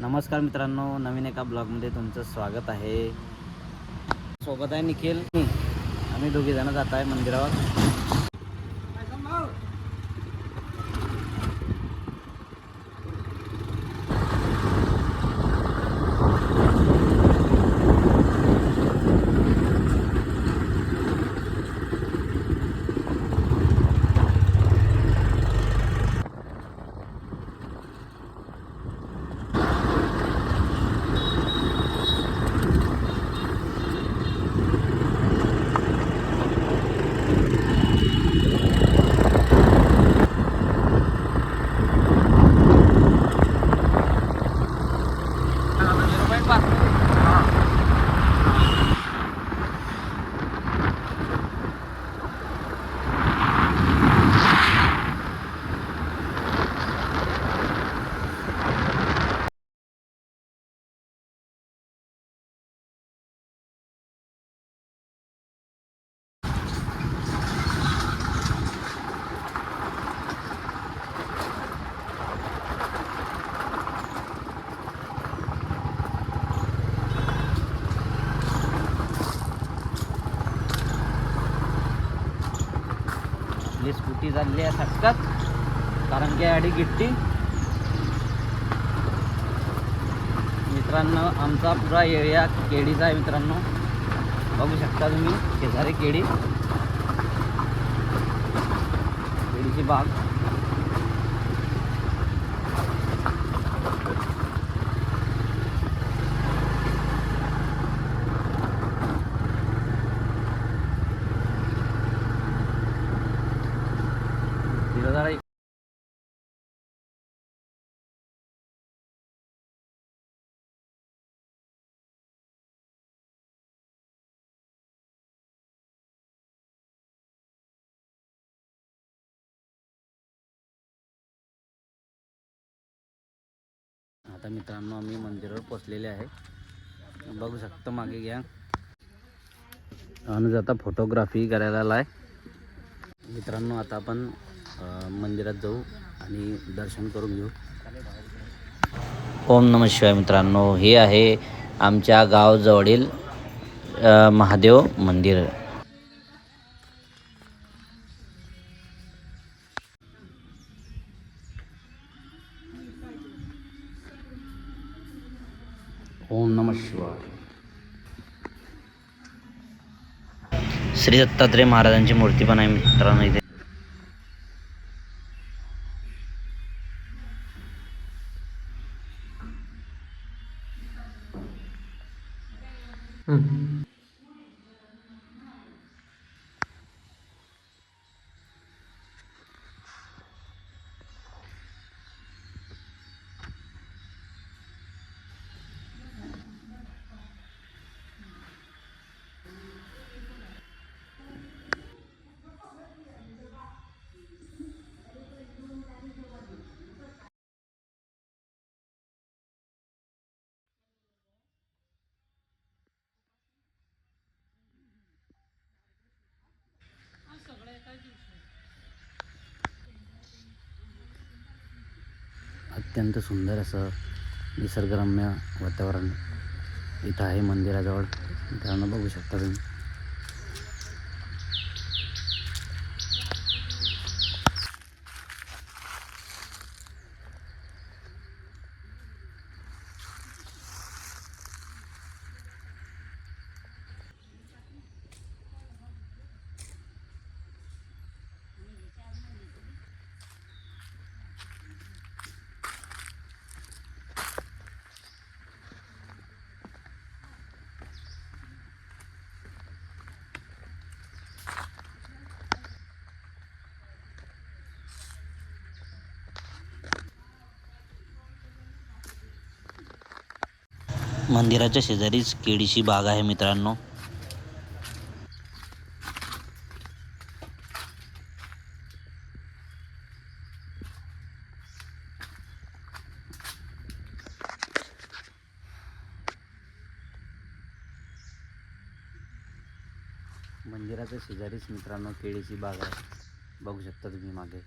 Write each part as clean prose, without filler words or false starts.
नमस्कार मित्रांनो, नवीन एका ब्लॉगमध्ये तुमचं स्वागत आहे। सोबत आहे निखिल। आम्ही दोघे जण जात आहे मंदिरावर। आपली स्कूटी झाली आहे सटकत, कारण की गाडी गिट्टी। मित्रांनो, आमचा पुरा एरिया केळीचा आहे। मित्रांनो, बघू शकता तुम्ही शेजारी केळीची बाग। आता मित्रांनो, आम्ही मंदिरावर पोचलेले आहे। बघू शकता मागे घ्या। अनुज आता फोटोग्राफी करायला आलाय। मित्रांनो, आता आपण मंदिरात जाऊ आणि दर्शन करून घेऊ। ओम नमः शिवाय। मित्रांनो, हे आहे आमच्या गावाजवळील महादेव मंदिर। ओम नमः शिवाय। श्री दत्तात्रय महाराजांची मूर्ती पण आहे मित्रांनो इथे। अत्यंत सुंदर असं निसर्गरम्य वातावरण इथं आहे मंदिराजवळ। मित्रांनो, बघू शकता तुम्ही। मंदिराच्या शेजारीच केळीची बाग आहे मित्रांनो। मंदिराच्या शेजारीच मित्रांनो केळीची बाग आहे। बघू शकता तुम्ही मागे।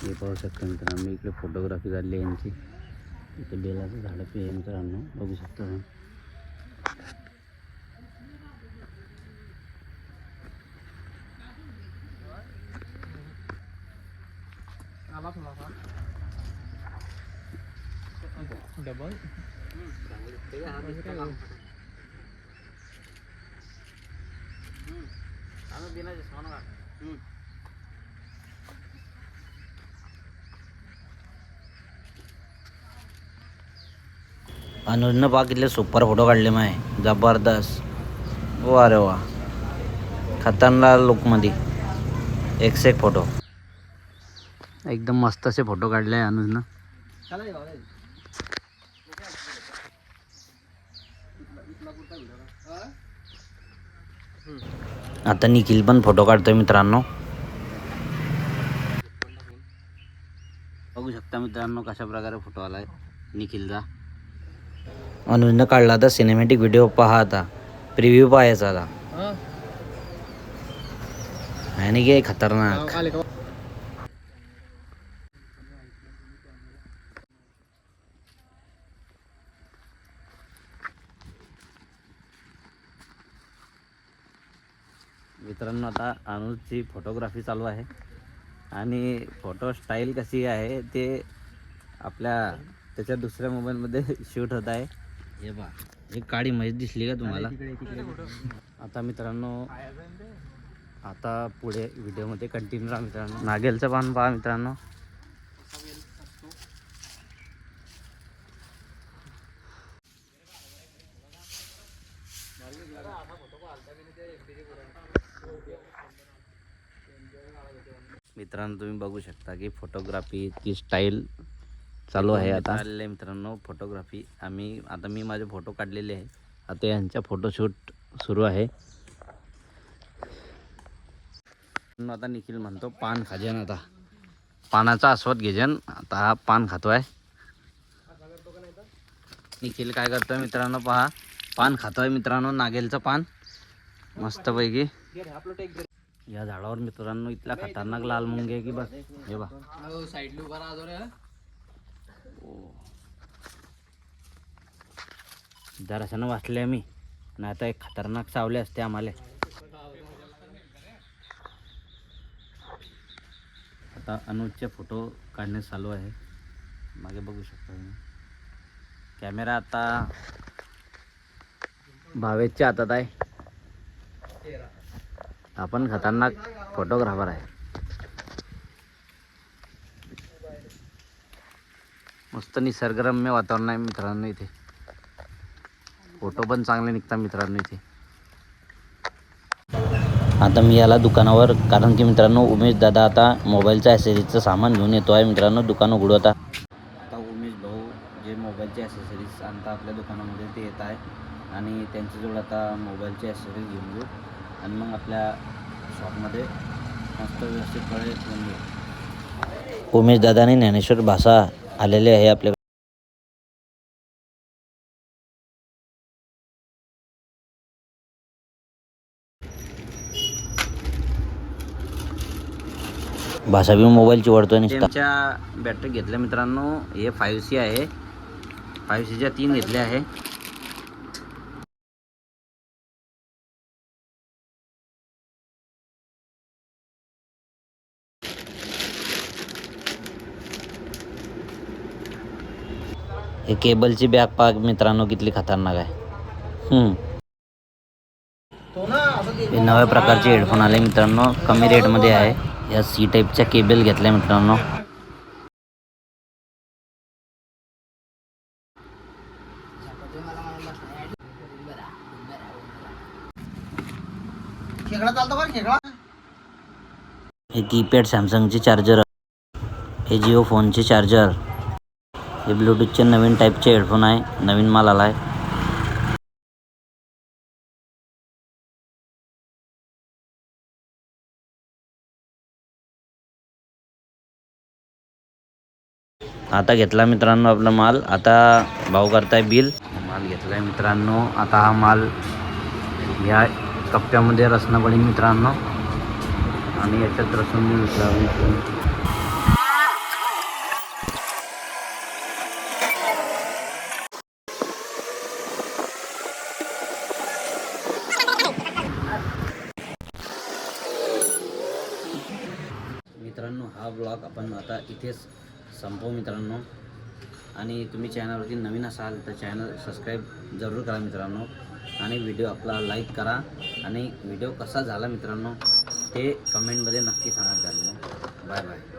हे पाहू शकता मित्रांनो, इकडे फोटोग्राफी झाली आहे यांची. इथे बेलाचं झाड पे आहे मित्रांनो, बघू शकता तुम्ही. डबल अनुजनं पहा किती सुपर फोटो काढले माय, जबरदस्त. वा रे वा, खतरनाक लुकमध्ये एक से एक फोटो, एकदम मस्त असे फोटो काढले आहे अनुजनं. आता निखिल पण फोटो काढतोय मित्रांनो. बघू शकता मित्रांनो कशा प्रकारे फोटो आलाय निखिलचा. अनुजनं काढला आता सिनेमॅटिक व्हिडिओ पहा, आता प्रिव्ह्यू पाहायचा आता. आणि काय खतरनाक. मित्रांनो आता अनुजची फोटोग्राफी चालू आहे आणि फोटो स्टाईल कशी आहे ते आपल्या त्याच्या दुसऱ्या मोबाईलमध्ये शूट होत आहे. हे बा, एक काळी म्हैस दिसली का तुम्हाला? आता मित्रांनो, आता पुढे व्हिडिओमध्ये कंटिन्यू राहा मित्रांनो. नागेलचं पान पहा मित्रांनो. मित्रांनो तुम्ही बघू शकता की फोटोग्राफीची स्टाईल चालू आहे आता. आलेले मित्रांनो फोटोग्राफी, मी माझे फोटो काढलेले आहे. आता यांचा फोटोशूट सुरू आहे. आता निखिल म्हणतो पान खाजन, आता पानाचा आस्वाद घेजन. आता हा पान खातोय. निखिल काय करतोय मित्रांनो पहा, पान खातोय मित्रांनो, नागेलचं पान मस्तपैकी. या झाडावर मित्रांनो इथला खतरनाक लाल मुंगे आहे की बस. हे बा जराशानं वाचले आम्ही, नाही आता एक खतरनाक सावले असते आम्हाला. आता अनुजचे फोटो काढणे चालू आहे. मागे बघू शकता तुम्ही. कॅमेरा आता भावेशच्या हातात आहे. आपण खतरनाक फोटोग्राफर आहे. मस्त निसर्गरम्य वातावरण आहे मित्रांनो इथे. फोटो पण चांगले निघतात मित्रांनो इथे. आता मी याला दुकानावर, कारण की मित्रांनो उमेश दादा आता मोबाईलच्या ॲसेसरीजचं सामान घेऊन येतो आहे मित्रांनो. दुकान उघडवता आता उमेश भाऊ जे मोबाईलचे ॲसेसरीज आणता आपल्या दुकानामध्ये ते येत आहे आणि त्यांच्याजवळ आता मोबाईलचे ॲसेसरीज घेऊन घेऊ आणि मग आपल्या शॉपमध्ये मस्त व्यवस्थित फळे घेऊन घेऊ. उमेश दादा आणि ज्ञानेश्वर भाषा आलेले आहे आपल्या. भाषा बी मोबाईलची वळतोय. त्यांच्या बॅटरी घेतल्या मित्रांनो, हे 5C आहे. 5Cच्या 3 घेतल्या आहे. हे केबलची बॅग पाक मित्रांनो किती खतरनाक आहे. हे नव्या प्रकारचे हेडफोन आले मित्रांनो, कमी रेटमध्ये आहे. या C टाईपच्या केबल घेतल्या मित्रांनो. हे कीपॅड सॅमसंगचे चार्जर, हे जिओ फोनचे चार्जर, हे ब्लूटूथचे नवीन टाईपचे हेडफोन आहे. नवीन माल आला आहे. आता घेतला मित्रांनो आपला माल. आता भाऊ करताय बिल. माल घेतलाय मित्रांनो. आता हा माल ह्या कप्प्यामध्ये रचना पडेल मित्रांनो आणि याच्यात रसून मी विचारून हा ब्लॉग आपण आता इथेच संपवू मित्रांनो. आणि तुम्ही चॅनलवरती नवीन असाल तर चॅनल सबस्क्राईब जरूर करा मित्रांनो. आणि व्हिडिओ आपला लाईक करा. आणि व्हिडिओ कसा झाला मित्रांनो ते कमेंटमध्ये नक्की सांगा मित्रांनो. Bye bye.